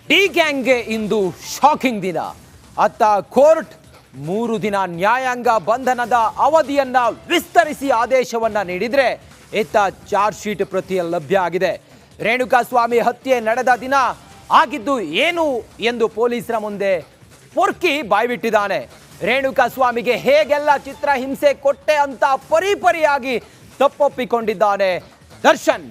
D ಗ್ಯಾಂಗ್ಗೆ ಇಂದು shocking ದಿನ. ಅತ್ತ court 3 ದಿನ ನ್ಯಾಯಾಂಗ ಬಂಧನದ ಅವಧಿಯನ್ನ ವಿಸ್ತರಿಸಿ ಆದೇಶವನ್ನ ನೀಡಿದ್ರೆ, ಇತ್ತ ಚಾರ್ಜ್ ಶೀಟ್ ಪ್ರತಿ ಲಭ್ಯ ಆಗಿದೆ. ರೇಣುಕಾಸ್ವಾಮಿ ಹತ್ಯೆ ನಡೆದ ದಿನ ಆಗಿದ್ದು ಏನು ಎಂದು ಪೊಲೀಸರ ಮುಂದೆ ಪೊರ್ಕಿ ಬಾಯ್ಬಿಟ್ಟಿದ್ದಾನೆ. ರೇಣುಕಾಸ್ವಾಮಿಗೆ ಹೇಗೆಲ್ಲ ಚಿತ್ರಹಿಂಸೆ ಕೊಟ್ಟೆ ಅಂತ ಪರಿಪರಿಯಾಗಿ ತಪ್ಪೊಪ್ಪಿಕೊಂಡಿದ್ದಾನೆ ದರ್ಶನ್.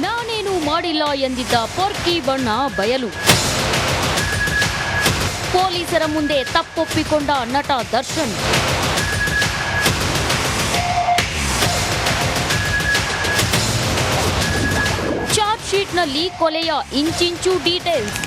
ನಾನೇನು ಮಾಡಿಲ್ಲ ಎಂದಿದ್ದ ಪೊರ್ಕಿ ಬಣ್ಣ ಬಯಲು. ಪೊಲೀಸರ ಮುಂದೆ ತಪ್ಪೊಪ್ಪಿಕೊಂಡ ನಟ ದರ್ಶನ್. ಚಾರ್ಜ್ ಶೀಟ್ನಲ್ಲಿ ಕೊಲೆಯ ಇಂಚಿಂಚು ಡೀಟೇಲ್ಸ್.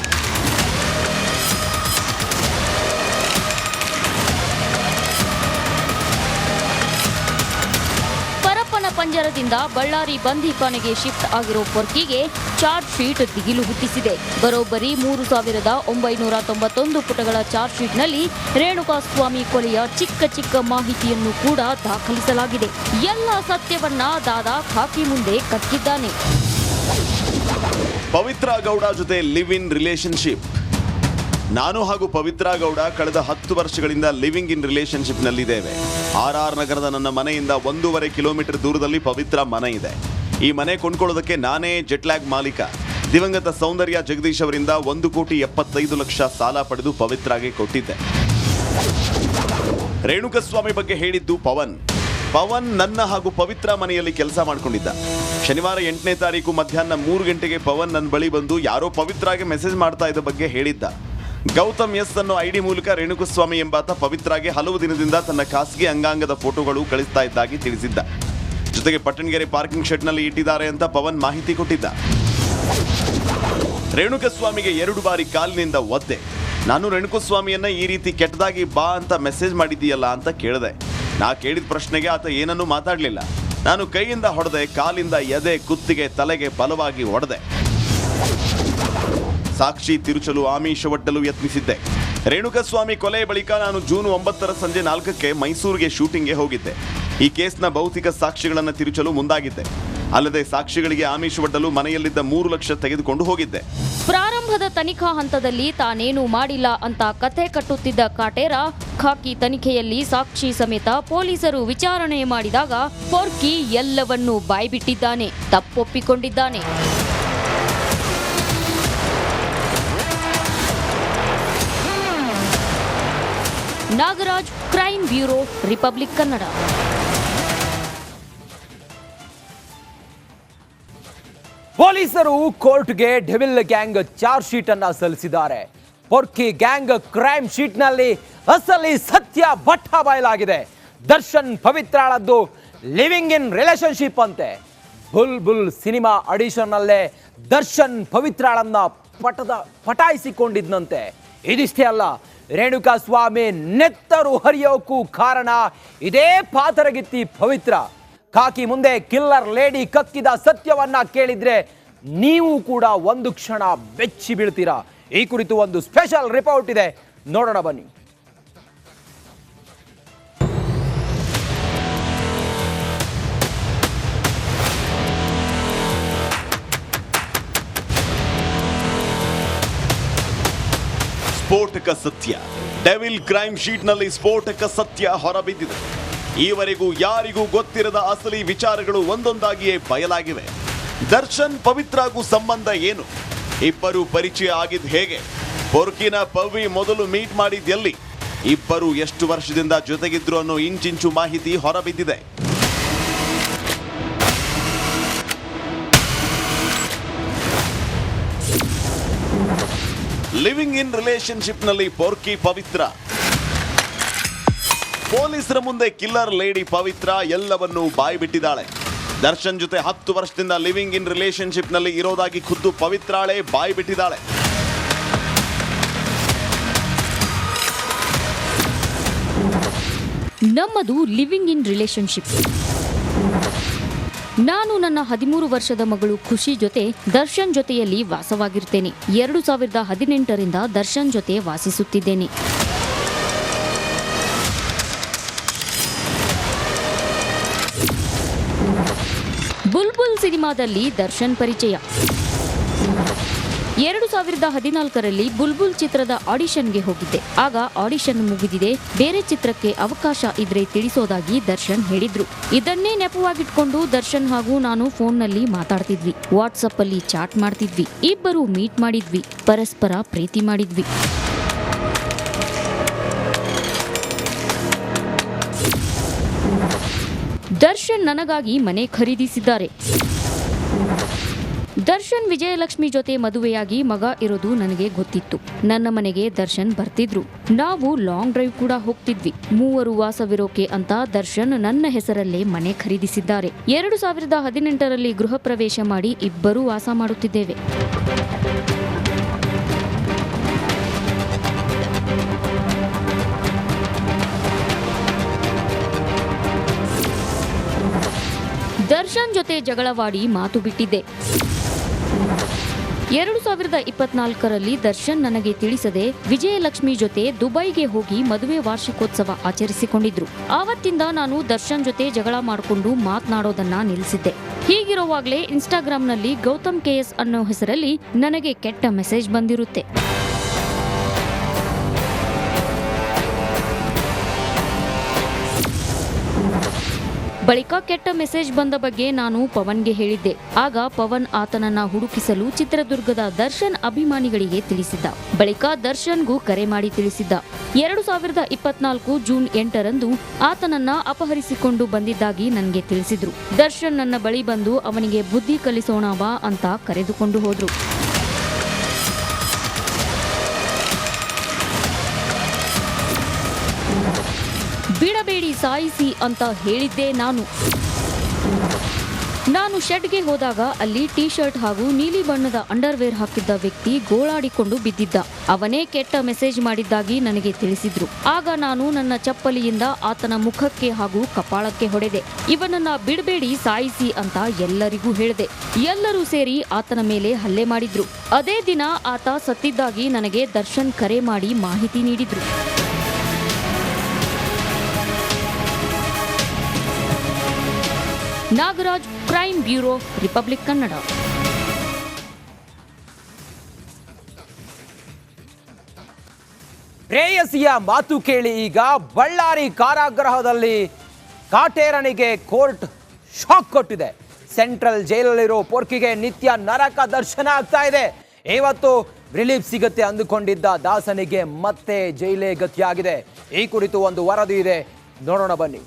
ಪಂಜರದಿಂದ ಬಳ್ಳಾರಿ ಬಂಧಿಖಾನೆಗೆ ಶಿಫ್ಟ್ ಆಗಿರೋ ಪೊರ್ಕಿಗೆ ಚಾರ್ಜ್ ಶೀಟ್ ದಿಗಿಲು ಹುಟ್ಟಿಸಿದೆ. ಬರೋಬ್ಬರಿ 3991 ಪುಟಗಳ ಚಾರ್ಜ್ ಶೀಟ್ನಲ್ಲಿ ರೇಣುಕಾಸ್ವಾಮಿ ಕೊಲೆಯ ಚಿಕ್ಕ ಮಾಹಿತಿಯನ್ನು ಕೂಡ ದಾಖಲಿಸಲಾಗಿದೆ. ಎಲ್ಲ ಸತ್ಯವನ್ನ ದಾದಾ ಖಾಕಿ ಮುಂದೆ ಕಕ್ಕಿದ್ದಾನೆ. ಪವಿತ್ರ ಗೌಡ ಜೊತೆ ಲಿವ್ ಇನ್ ರಿಲೇಶನ್ಶಿಪ್. ನಾನು ಹಾಗೂ ಪವಿತ್ರ ಗೌಡ ಕಳೆದ 10 ವರ್ಷಗಳಿಂದ ಲಿವಿಂಗ್ ಇನ್ ರಿಲೇಶನ್ಶಿಪ್ ನಲ್ಲಿದ್ದೇವೆ. RR ನಗರದ ನನ್ನ ಮನೆಯಿಂದ 1.5 ಕಿಲೋಮೀಟರ್ ದೂರದಲ್ಲಿ ಪವಿತ್ರ ಮನೆ ಇದೆ. ಈ ಮನೆ ಕೊಂಡ್ಕೊಳ್ಳೋದಕ್ಕೆ ನಾನೇ ಜೆಟ್ಲ್ಯಾಗ್ ಮಾಲೀಕ. ದಿವಂಗತ ಸೌಂದರ್ಯ ಜಗದೀಶ್ ಅವರಿಂದ 1,75,00,000 ಸಾಲ ಪಡೆದು ಪವಿತ್ರಾಗೆ ಕೊಟ್ಟಿದ್ದೆ. ರೇಣುಕಸ್ವಾಮಿ ಬಗ್ಗೆ ಹೇಳಿದ್ದು ಪವನ್ ನನ್ನ ಹಾಗೂ ಪವಿತ್ರ ಮನೆಯಲ್ಲಿ ಕೆಲಸ ಮಾಡ್ಕೊಂಡಿದ್ದ. ಶನಿವಾರ 8ನೇ ತಾರೀಕು ಮಧ್ಯಾಹ್ನ 3 ಗಂಟೆಗೆ ಪವನ್ ನನ್ನ ಬಳಿ ಬಂದು ಯಾರೋ ಪವಿತ್ರಾಗೆ ಮೆಸೇಜ್ ಮಾಡ್ತಾ ಇದ್ದ ಬಗ್ಗೆ ಹೇಳಿದ್ದ. ಗೌತಮ್ ಎಸ್ ಅನ್ನೋ ಐಡಿ ಮೂಲಕ ರೇಣುಕಸ್ವಾಮಿ ಎಂಬಾತ ಪವಿತ್ರಾಗೆ ಹಲವು ದಿನದಿಂದ ತನ್ನ ಖಾಸಗಿ ಅಂಗಾಂಗದ ಫೋಟೋಗಳು ಕಳಿಸ್ತಾ ಇದ್ದಾಗಿ ತಿಳಿಸಿದ್ದ. ಜೊತೆಗೆ ಪಟ್ಟಣಗೆರೆ ಪಾರ್ಕಿಂಗ್ ಶೆಡ್ನಲ್ಲಿ ಇಟ್ಟಿದ್ದಾರೆ ಅಂತ ಪವನ್ ಮಾಹಿತಿ ಕೊಟ್ಟಿದ್ದ. ರೇಣುಕಸ್ವಾಮಿಗೆ 2 ಬಾರಿ ಕಾಲಿನಿಂದ ಒದ್ದೆ. ನಾನು ರೇಣುಕಸ್ವಾಮಿಯನ್ನ ಈ ರೀತಿ ಕೆಟ್ಟದಾಗಿ ಬಾ ಅಂತ ಮೆಸೇಜ್ ಮಾಡಿದ್ದೀಯಲ್ಲ ಅಂತ ಕೇಳಿದೆ. ನಾ ಕೇಳಿದ ಪ್ರಶ್ನೆಗೆ ಆತ ಏನನ್ನೂ ಮಾತಾಡಲಿಲ್ಲ. ನಾನು ಕೈಯಿಂದ ಹೊಡೆದೆ, ಕಾಲಿಂದ ಎದೆ, ಕುತ್ತಿಗೆ, ತಲೆಗೆ ಬಲವಾಗಿ ಹೊಡೆದೆ. ಸಾಕ್ಷಿ ತಿರುಚಲು ಆಮಿಷವೊಡ್ಡಲು ಯತ್ನಿಸಿದ್ದೆ. ರೇಣುಕಸ್ವಾಮಿ ಕೊಲೆ ಬಳಿಕ ನಾನು ಜೂನ್ 9 ಸಂಜೆ 4ಕ್ಕೆ ಮೈಸೂರಿಗೆ ಶೂಟಿಂಗ್ಗೆ ಹೋಗಿದ್ದೆ. ಈ ಕೇಸ್ನ ಭೌತಿಕ ಸಾಕ್ಷಿಗಳನ್ನು ತಿರುಚಲು ಮುಂದಾಗಿದ್ದೆ. ಅಲ್ಲದೆ ಸಾಕ್ಷಿಗಳಿಗೆ ಆಮಿಷವೊಡ್ಡಲು ಮನೆಯಲ್ಲಿದ್ದ 3 ಲಕ್ಷ ತೆಗೆದುಕೊಂಡು ಹೋಗಿದ್ದೆ. ಪ್ರಾರಂಭದ ತನಿಖಾ ಹಂತದಲ್ಲಿ ತಾನೇನು ಮಾಡಿಲ್ಲ ಅಂತ ಕಥೆ ಕಟ್ಟುತ್ತಿದ್ದ ಕಾಟೇರ ಖಾಕಿ ತನಿಖೆಯಲ್ಲಿ ಸಾಕ್ಷಿ ಸಮೇತ ಪೊಲೀಸರು ವಿಚಾರಣೆ ಮಾಡಿದಾಗ ಪೊರ್ಕಿ ಎಲ್ಲವನ್ನೂ ಬಾಯ್ಬಿಟ್ಟಿದ್ದಾನೆ, ತಪ್ಪೊಪ್ಪಿಕೊಂಡಿದ್ದಾನೆ. Nagaraj, crime bureau, Republic Kannada. ಪೊಲೀಸರು ಕೋರ್ಟ್ಗೆ ಡೆವಿಲ್ ಗ್ಯಾಂಗ್ ಚಾರ್ಜ್ ಶೀಟ್ ಅನ್ನ ಸಲ್ಲಿಸಿದ್ದಾರೆ. ಪೊರ್ಕಿ ಗ್ಯಾಂಗ್ ಕ್ರೈಮ್ ಶೀಟ್ನಲ್ಲಿ ಅಸಲಿ ಸತ್ಯ ಬಟ್ಟ ಬಯಲಾಗಿದೆ. ದರ್ಶನ್ ಪವಿತ್ರಾಳದ್ದು ಲಿವಿಂಗ್ ಇನ್ ರಿಲೇಶನ್ಶಿಪ್ ಅಂತೆ. ಬುಲ್ ಸಿನಿಮಾ ಆಡಿಷನ್ ನಲ್ಲೇ ದರ್ಶನ್ ಪವಿತ್ರಾಳನ್ನ ಪಟಾಯಿಸಿಕೊಂಡಿದ್ನಂತೆ. ಇದಿಷ್ಟೇ ಅಲ್ಲ, ರೇಣುಕಾಸ್ವಾಮಿ ನೆತ್ತರು ಹರಿಯೋಕ್ಕೂ ಕಾರಣ ಇದೇ ಪಾತರಗಿತ್ತಿ ಪವಿತ್ರ. ಖಾಕಿ ಮುಂದೆ ಕಿಲ್ಲರ್ ಲೇಡಿ ಕಕ್ಕಿದ ಸತ್ಯವನ್ನ ಕೇಳಿದ್ರೆ ನೀವು ಕೂಡ ಒಂದು ಕ್ಷಣ ಬೆಚ್ಚಿ ಬೀಳ್ತೀರಾ. ಈ ಕುರಿತು ಒಂದು ಸ್ಪೆಷಲ್ ರಿಪೋರ್ಟ್ ಇದೆ, ನೋಡೋಣ ಬನ್ನಿ. ಸ್ಫೋಟಕ ಸತ್ಯ. ಡೆವಿಲ್ ಕ್ರೈಮ್ ಶೀಟ್ನಲ್ಲಿ ಸ್ಫೋಟಕ ಸತ್ಯ ಹೊರಬಿದ್ದಿದೆ. ಈವರೆಗೂ ಯಾರಿಗೂ ಗೊತ್ತಿರದ ಅಸಲಿ ವಿಚಾರಗಳು ಒಂದೊಂದಾಗಿಯೇ ಬಯಲಾಗಿವೆ. ದರ್ಶನ್ ಪವಿತ್ರಾಗೂ ಸಂಬಂಧ ಏನು? ಇಬ್ಬರು ಪರಿಚಯ ಆಗಿದ್ದು ಹೇಗೆ? ಪೊರ್ಕಿನ ಪವಿ ಮೊದಲು ಮೀಟ್ ಮಾಡಿದ್ ಎಲ್ಲಿ? ಇಬ್ಬರು ಎಷ್ಟು ವರ್ಷದಿಂದ ಜೊತೆಗಿದ್ರು ಅನ್ನೋ ಇಂಚಿಂಚು ಮಾಹಿತಿ ಹೊರಬಿದ್ದಿದೆ. ಲಿವಿಂಗ್ ಇನ್ ರಿಲೇಶನ್ಶಿಪ್ ನಲ್ಲಿ ಪೊರ್ಕಿ ಪವಿತ್ರ. ಪೊಲೀಸರ ಮುಂದೆ ಕಿಲ್ಲರ್ ಲೇಡಿ ಪವಿತ್ರ ಎಲ್ಲವನ್ನೂ ಬಾಯ್ಬಿಟ್ಟಿದ್ದಾಳೆ. ದರ್ಶನ್ ಜೊತೆ 10 ವರ್ಷದಿಂದ ಲಿವಿಂಗ್ ಇನ್ ರಿಲೇಶನ್ಶಿಪ್ ನಲ್ಲಿ ಇರೋದಾಗಿ ಖುದ್ದು ಪವಿತ್ರಾಳೆ ಬಾಯ್ಬಿಟ್ಟಿದ್ದಾಳೆ. ನಮ್ಮದು ಲಿವಿಂಗ್ ಇನ್ ರಿಲೇಶನ್ಶಿಪ್. ನಾನು ನನ್ನ 13 ವರ್ಷದ ಮಗಳು ಖುಷಿ ಜೊತೆ ದರ್ಶನ್ ಜೊತೆಯಲ್ಲಿ ವಾಸವಾಗಿರ್ತೇನೆ. 2018ರಿಂದ ದರ್ಶನ್ ಜೊತೆ ವಾಸಿಸುತ್ತಿದ್ದೇನೆ. ಬುಲ್ಬುಲ್ ಸಿನಿಮಾದಲ್ಲಿ ದರ್ಶನ್ ಪರಿಚಯ. 2014ರಲ್ಲಿ ಬುಲ್ಬುಲ್ ಚಿತ್ರದ ಆಡಿಷನ್ಗೆ ಹೋಗಿದ್ದೆ. ಆಗ ಆಡಿಷನ್ ಮುಗಿದಿದೆ, ಬೇರೆ ಚಿತ್ರಕ್ಕೆ ಅವಕಾಶ ಇದ್ರೆ ತಿಳಿಸೋದಾಗಿ ದರ್ಶನ್ ಹೇಳಿದ್ರು. ಇದನ್ನೇ ನೆಪವಾಗಿಟ್ಕೊಂಡು ದರ್ಶನ್ ಹಾಗೂ ನಾನು ಫೋನ್ನಲ್ಲಿ ಮಾತಾಡ್ತಿದ್ವಿ, ವಾಟ್ಸಪ್ ಅಲ್ಲಿ ಚಾಟ್ ಮಾಡ್ತಿದ್ವಿ, ಇಬ್ಬರು ಮೀಟ್ ಮಾಡಿದ್ವಿ, ಪರಸ್ಪರ ಪ್ರೀತಿ ಮಾಡಿದ್ವಿ. ದರ್ಶನ್ ನನಗಾಗಿ ಮನೆ ಖರೀದಿಸಿದ್ದಾರೆ. ದರ್ಶನ್ ವಿಜಯಲಕ್ಷ್ಮಿ ಜೊತೆ ಮದುವೆಯಾಗಿ ಮಗ ಇರೋದು ನನಗೆ ಗೊತ್ತಿತ್ತು. ನನ್ನ ಮನೆಗೆ ದರ್ಶನ್ ಬರ್ತಿದ್ರು. ನಾವು ಲಾಂಗ್ ಡ್ರೈವ್ ಕೂಡ ಹೋಗ್ತಿದ್ವಿ. 3 ವಾಸವಿರೋಕೆ ಅಂತ ದರ್ಶನ್ ನನ್ನ ಹೆಸರಲ್ಲೇ ಮನೆ ಖರೀದಿಸಿದ್ದಾರೆ. 2018ರಲ್ಲಿ ಗೃಹ ಪ್ರವೇಶ ಮಾಡಿ ಇಬ್ಬರೂ ವಾಸ ಮಾಡುತ್ತಿದ್ದೇವೆ. ದರ್ಶನ್ ಜೊತೆ ಜಗಳವಾಡಿ ಮಾತು ಬಿಟ್ಟಿದ್ದೆ. 2024ರಲ್ಲಿ ದರ್ಶನ್ ನನಗೆ ತಿಳಿಸದೆ ವಿಜಯಲಕ್ಷ್ಮಿ ಜೊತೆ ದುಬೈಗೆ ಹೋಗಿ ಮದುವೆ ವಾರ್ಷಿಕೋತ್ಸವ ಆಚರಿಸಿಕೊಂಡಿದ್ರು. ಆವತ್ತಿಂದ ನಾನು ದರ್ಶನ್ ಜೊತೆ ಜಗಳ ಮಾಡಿಕೊಂಡು ಮಾತನಾಡೋದನ್ನ ನಿಲ್ಲಿಸಿದ್ದೆ. ಹೀಗಿರುವಾಗಲೇ ಇನ್ಸ್ಟಾಗ್ರಾಂನಲ್ಲಿ ಗೌತಮ್ KS ಅನ್ನೋ ಹೆಸರಲ್ಲಿ ನನಗೆ ಕೆಟ್ಟ ಮೆಸೇಜ್ ಬಂದಿರುತ್ತೆ. ಬಳಿಕ ಕೆಟ್ಟ ಮೆಸೇಜ್ ಬಂದ ಬಗ್ಗೆ ನಾನು ಪವನ್ಗೆ ಹೇಳಿದ್ದೆ. ಆಗ ಪವನ್ ಆತನನ್ನ ಹುಡುಕಿಸಲು ಚಿತ್ರದುರ್ಗದ ದರ್ಶನ್ ಅಭಿಮಾನಿಗಳಿಗೆ ತಿಳಿಸಿದ್ದ. ಬಳಿಕ ದರ್ಶನ್ಗೂ ಕರೆ ಮಾಡಿ ತಿಳಿಸಿದ್ದ. 2024 ಜೂನ್ 8ರಂದು ಆತನನ್ನ ಅಪಹರಿಸಿಕೊಂಡು ಬಂದಿದ್ದಾಗಿ ನನಗೆ ತಿಳಿಸಿದ್ರು. ದರ್ಶನ್ ನನ್ನ ಬಳಿ ಬಂದು ಅವನಿಗೆ ಬುದ್ಧಿ ಕಲಿಸೋಣವಾ ಅಂತ ಕರೆದುಕೊಂಡು ಹೋದ್ರು. ಬಿಡಬೇಡಿ ಸಾಯಿಸಿ ಅಂತ ಹೇಳಿದ್ದೆ ನಾನು ಶೆಡ್ಗೆ ಹೋದಾಗ ಅಲ್ಲಿ ಟೀ ಶರ್ಟ್ ಹಾಗೂ ನೀಲಿ ಬಣ್ಣದ ಅಂಡರ್ವೇರ್ ಹಾಕಿದ್ದ ವ್ಯಕ್ತಿ ಗೋಳಾಡಿಕೊಂಡು ಬಿದ್ದಿದ್ದ. ಅವನೇ ಕೆಟ್ಟ ಮೆಸೇಜ್ ಮಾಡಿದ್ದಾಗಿ ನನಗೆ ತಿಳಿಸಿದ್ರು. ಆಗ ನಾನು ನನ್ನ ಚಪ್ಪಲಿಯಿಂದ ಆತನ ಮುಖಕ್ಕೆ ಹಾಗೂ ಕಪಾಳಕ್ಕೆ ಹೊಡೆದೆ. ಇವನನ್ನ ಬಿಡಬೇಡಿ ಸಾಯಿಸಿ ಅಂತ ಎಲ್ಲರಿಗೂ ಹೇಳಿದೆ. ಎಲ್ಲರೂ ಸೇರಿ ಆತನ ಮೇಲೆ ಹಲ್ಲೆ ಮಾಡಿದ್ರು. ಅದೇ ದಿನ ಆತ ಸತ್ತಿದ್ದಾಗಿ ನನಗೆ ದರ್ಶನ್ ಕರೆ ಮಾಡಿ ಮಾಹಿತಿ ನೀಡಿದ್ರು. Nagaraj, crime bureau, Republic Kannada. ಪ್ರೇಯಸಿಯ ಮಾತು ಕೇಳಿ ಈಗ ಬಳ್ಳಾರಿ ಕಾರಾಗೃಹದಲ್ಲಿ ಕಾಟೇರನಿಗೆ ಕೋರ್ಟ್ ಶಾಕ್ ಕೊಟ್ಟಿದೆ. ಸೆಂಟ್ರಲ್ ಜೈಲಲ್ಲಿರೋ ಪೊರ್ಕಿಗೆ ನಿತ್ಯ ನರಕ ದರ್ಶನ ಆಗ್ತಾ ಇದೆ. ಇವತ್ತು ರಿಲೀಫ್ ಸಿಗುತ್ತೆ ಅಂದುಕೊಂಡಿದ್ದ ದಾಸನಿಗೆ ಮತ್ತೆ ಜೈಲೇ ಗತಿಯಾಗಿದೆ. ಈ ಕುರಿತು ಒಂದು ವರದಿ ಇದೆ, ನೋಡೋಣ ಬನ್ನಿ.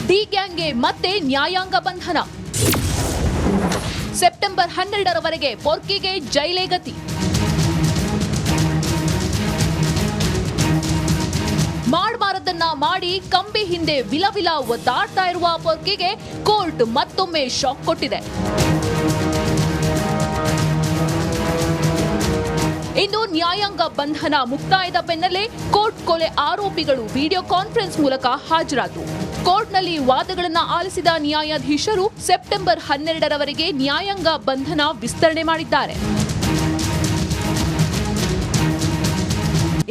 ಡಿ ಗ್ಯಾಂಗ್ಗೆ ಮತ್ತೆ ನ್ಯಾಯಾಂಗ ಬಂಧನ. ಸೆಪ್ಟೆಂಬರ್ 12ರವರೆಗೆ ಪೊರ್ಕಿಗೆ ಜೈಲೇ ಗತಿ. ಮಾಡಬಾರದನ್ನ ಮಾಡಿ ಕಂಬಿ ಹಿಂದೆ ವಿಲವಿಲ ಒದ್ದಾಡ್ತಾ ಇರುವ ಪೊರ್ಕಿಗೆ ಕೋರ್ಟ್ ಮತ್ತೊಮ್ಮೆ ಶಾಕ್ ಕೊಟ್ಟಿದೆ. ಇಂದು ನ್ಯಾಯಾಂಗ ಬಂಧನ ಮುಕ್ತಾಯದ ಬೆನ್ನಲ್ಲೇ ಕೋರ್ಟ್ ಕೊಲೆ ಆರೋಪಿಗಳು ವಿಡಿಯೋ ಕಾನ್ಫರೆನ್ಸ್ ಮೂಲಕ ಹಾಜರಾದರು. ಕೋರ್ಟ್ನಲ್ಲಿ ವಾದಗಳನ್ನು ಆಲಿಸಿದ ನ್ಯಾಯಾಧೀಶರು ಸೆಪ್ಟೆಂಬರ್ 12ರವರೆಗೆ ನ್ಯಾಯಾಂಗ ಬಂಧನ ವಿಸ್ತರಣೆ ಮಾಡಿದ್ದಾರೆ.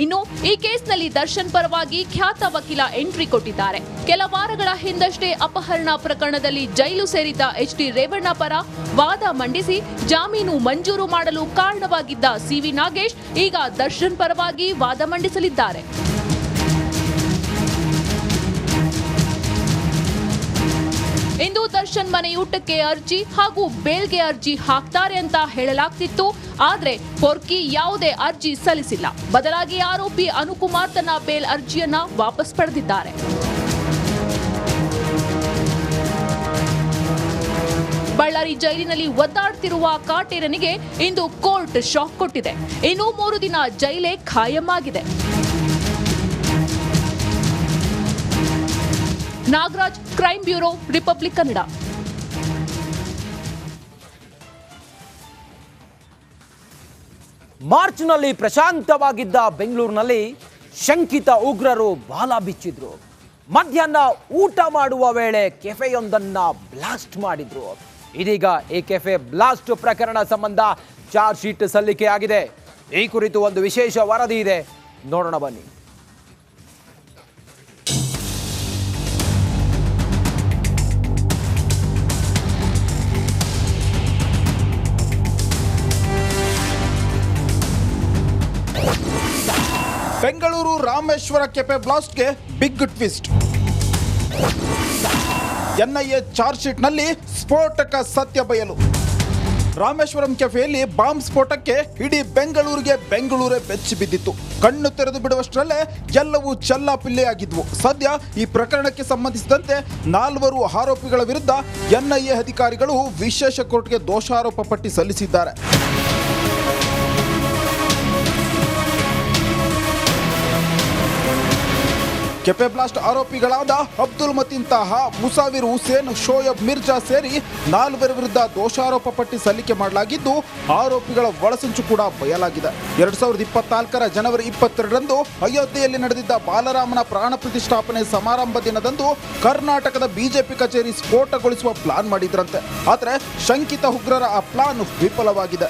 ಇನ್ನು ಈ ಕೇಸ್ನಲ್ಲಿ ದರ್ಶನ್ ಪರವಾಗಿ ಖ್ಯಾತ ವಕೀಲ ಎಂಟ್ರಿ ಕೊಟ್ಟಿದ್ದಾರೆ. ಕೆಲ ವಾರಗಳ ಹಿಂದಷ್ಟೇ ಅಪಹರಣ ಪ್ರಕರಣದಲ್ಲಿ ಜೈಲು ಸೇರಿದ್ದ HD ರೇವಣ್ಣ ಪರ ವಾದ ಮಂಡಿಸಿ ಜಾಮೀನು ಮಂಜೂರು ಮಾಡಲು ಕಾರಣವಾಗಿದ್ದ CV ನಾಗೇಶ್ ಈಗ ದರ್ಶನ್ ಪರವಾಗಿ ವಾದ ಮಂಡಿಸಲಿದ್ದಾರೆ. ಇಂದು ದರ್ಶನ್ ಮನೆಯೂಟಕ್ಕೆ ಅರ್ಜಿ ಹಾಗೂ ಬೇಲ್ಗೆ ಅರ್ಜಿ ಹಾಕ್ತಾರೆ ಅಂತ ಹೇಳಲಾಗ್ತಿತ್ತು. ಆದ್ರೆ ಪೊರ್ಕಿ ಯಾವುದೇ ಅರ್ಜಿ ಸಲ್ಲಿಸಿಲ್ಲ. ಬದಲಾಗಿ ಆರೋಪಿ ಅನುಕುಮಾರ್ ತನ್ನ ಬೇಲ್ ಅರ್ಜಿಯನ್ನ ವಾಪಸ್ ಪಡೆದಿದ್ದಾರೆ. ಬಳ್ಳಾರಿ ಜೈಲಿನಲ್ಲಿ ಒದ್ದಾಡ್ತಿರುವ ಕಾಟೇರನಿಗೆ ಇಂದು ಕೋರ್ಟ್ ಶಾಕ್ ಕೊಟ್ಟಿದೆ. ಇನ್ನು 3 ದಿನ ಜೈಲೇ ಖಾಯಂ ಆಗಿದೆ. Nagaraj, crime bureau, Republic Kannada. ಮಾರ್ಚ್ನಲ್ಲಿ ಪ್ರಶಾಂತವಾಗಿದ್ದ ಬೆಂಗಳೂರಿನಲ್ಲಿ ಶಂಕಿತ ಉಗ್ರರು ಬಾಲ ಬಿಚ್ಚಿದ್ರು. ಮಧ್ಯಾಹ್ನ ಊಟ ಮಾಡುವ ವೇಳೆ ಕೆಫೆಯೊಂದನ್ನ ಬ್ಲಾಸ್ಟ್ ಮಾಡಿದ್ರು. ಇದೀಗ ಈ ಕೆಫೆ ಬ್ಲಾಸ್ಟ್ ಪ್ರಕರಣ ಸಂಬಂಧ ಚಾರ್ಜ್ ಶೀಟ್ ಸಲ್ಲಿಕೆಯಾಗಿದೆ. ಈ ಕುರಿತು ಒಂದು ವಿಶೇಷ ವರದಿ ಇದೆ, ನೋಡೋಣ ಬನ್ನಿ. ಬೆಂಗಳೂರು ರಾಮೇಶ್ವರ ಕೆಫೆ ಬ್ಲಾಸ್ಟ್ಗೆ ಬಿಗ್ ಟ್ವಿಸ್ಟ್. ಎನ್ಐಎ ಚಾರ್ಜ್ ಶೀಟ್ನಲ್ಲಿ ಸ್ಫೋಟಕ ಸತ್ಯ ಬಯಲು. ರಾಮೇಶ್ವರಂ ಕೆಫೆಯಲ್ಲಿ ಬಾಂಬ್ ಸ್ಫೋಟಕ್ಕೆ ಇಡೀ ಬೆಂಗಳೂರೇ ಬೆಚ್ಚಿ ಬಿದ್ದಿತ್ತು. ಕಣ್ಣು ತೆರೆದು ಬಿಡುವಷ್ಟರಲ್ಲೇ ಎಲ್ಲವೂ ಚೆಲ್ಲಾಪಿಲ್ಲಿಯಾಗಿದ್ವು. ಸದ್ಯ ಈ ಪ್ರಕರಣಕ್ಕೆ ಸಂಬಂಧಿಸಿದಂತೆ 4 ಆರೋಪಿಗಳ ವಿರುದ್ಧ ಎನ್ಐಎ ಅಧಿಕಾರಿಗಳು ವಿಶೇಷ ಕೋರ್ಟ್ಗೆ ದೋಷಾರೋಪ ಪಟ್ಟಿ ಸಲ್ಲಿಸಿದ್ದಾರೆ. ಕೆಫೆ ಬ್ಲಾಸ್ಟ್ ಆರೋಪಿಗಳಾದ ಅಬ್ದುಲ್ ಮತೀನ್ ತಾಹಾ, ಮುಸಾವಿರ್ ಹುಸೇನ್, ಶೋಯಬ್ ಮಿರ್ಜಾ ಸೇರಿ 4 ವಿರುದ್ಧ ದೋಷಾರೋಪ ಪಟ್ಟಿ ಸಲ್ಲಿಕೆ ಮಾಡಲಾಗಿದ್ದು, ಆರೋಪಿಗಳ ಒಳಸಂಚು ಕೂಡ ಬಯಲಾಗಿದೆ. 2024 ಜನವರಿ 22ರಂದು ಅಯೋಧ್ಯೆಯಲ್ಲಿ ನಡೆದಿದ್ದ ಬಾಲರಾಮನ ಪ್ರಾಣ ಪ್ರತಿಷ್ಠಾಪನೆ ಸಮಾರಂಭ ದಿನದಂದು ಕರ್ನಾಟಕದ ಬಿಜೆಪಿ ಕಚೇರಿ ಸ್ಫೋಟಗೊಳಿಸುವ ಪ್ಲಾನ್ ಮಾಡಿದ್ರಂತೆ. ಆದರೆ ಶಂಕಿತ ಉಗ್ರರ ಆ ಪ್ಲಾನ್ ವಿಫಲವಾಗಿದೆ.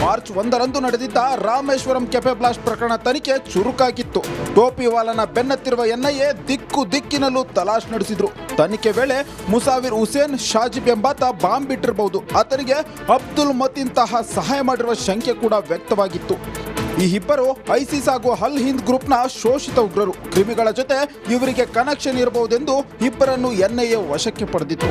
ಮಾರ್ಚ್ 1ರಂದು ನಡೆದಿದ್ದ ರಾಮೇಶ್ವರಂ ಕೆಫೆ ಬ್ಲಾಸ್ಟ್ ಪ್ರಕರಣ ತನಿಖೆ ಚುರುಕಾಗಿತ್ತು. ಟೋಪಿವಾಲನ ಬೆನ್ನತ್ತಿರುವ ಎನ್ಐಎ ದಿಕ್ಕಿನಲ್ಲೂ ತಲಾಶ್ ನಡೆಸಿದ್ರು. ತನಿಖೆ ವೇಳೆ ಮುಸಾವಿರ್ ಹುಸೇನ್ ಶಾಜಿಬ್ ಎಂಬಾತ ಬಾಂಬ್ ಬಿಟ್ಟಿರಬಹುದು. ಆತನಿಗೆ ಅಬ್ದುಲ್ ಮತೀನ್ ತಾಹಾ ಸಹಾಯ ಮಾಡಿರುವ ಶಂಕೆ ಕೂಡ ವ್ಯಕ್ತವಾಗಿತ್ತು. ಈ ಇಬ್ಬರು ಐಸಿಸ್ ಹಾಗೂ ಅಲ್ ಹಿಂದ್ ಗ್ರೂಪ್ನ ಶೋಷಿತ ಉಗ್ರರು. ಕ್ರಿಮಿಗಳ ಜೊತೆ ಇವರಿಗೆ ಕನೆಕ್ಷನ್ ಇರಬಹುದೆಂದು ಇಬ್ಬರನ್ನು ಎನ್ಐಎ ವಶಕ್ಕೆ ಪಡೆದಿತ್ತು.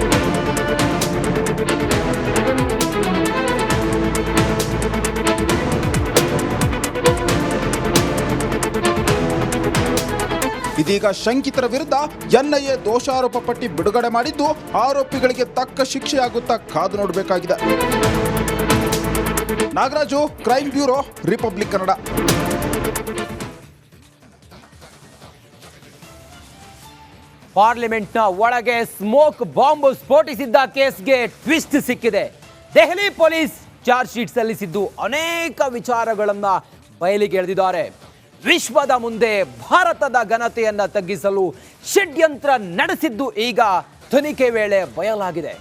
ಇದೀಗ ಶಂಕಿತರ ವಿರುದ್ಧ ಎನ್ಐಎ ದೋಷಾರೋಪ ಪಟ್ಟಿ ಬಿಡುಗಡೆ ಮಾಡಿದ್ದು, ಆರೋಪಿಗಳಿಗೆ ತಕ್ಕ ಶಿಕ್ಷೆಯಾಗುತ್ತಾ ಕಾದು ನೋಡಬೇಕಾಗಿದೆ. Nagaraju, crime bureau, Republic Kannada. ಪಾರ್ಲಿಮೆಂಟ್ನ ಒಳಗೆ ಸ್ಮೋಕ್ ಬಾಂಬ್ ಸ್ಫೋಟಿಸಿದ್ದ ಕೇಸ್ಗೆ ಟ್ವಿಸ್ಟ್ ಸಿಕ್ಕಿದೆ. ದೆಹಲಿ ಪೊಲೀಸ್ ಚಾರ್ಜ್ ಶೀಟ್ ಸಲ್ಲಿಸಿದ್ದು ಅನೇಕ ವಿಚಾರಗಳನ್ನ ಬಯಲಿಗೆ ಎಳೆದಿದ್ದಾರೆ. ವಿಶ್ವದ ಮುಂದೆ ಭಾರತದ ಘನತೆಯನ್ನ ತಗ್ಗಿಸಲು ಷಡ್ಯಂತ್ರ ನಡೆಸಿದ್ದು ಈಗ ತನಿಖೆ ವೇಳೆ ಬಯಲಾಗಿದೆ.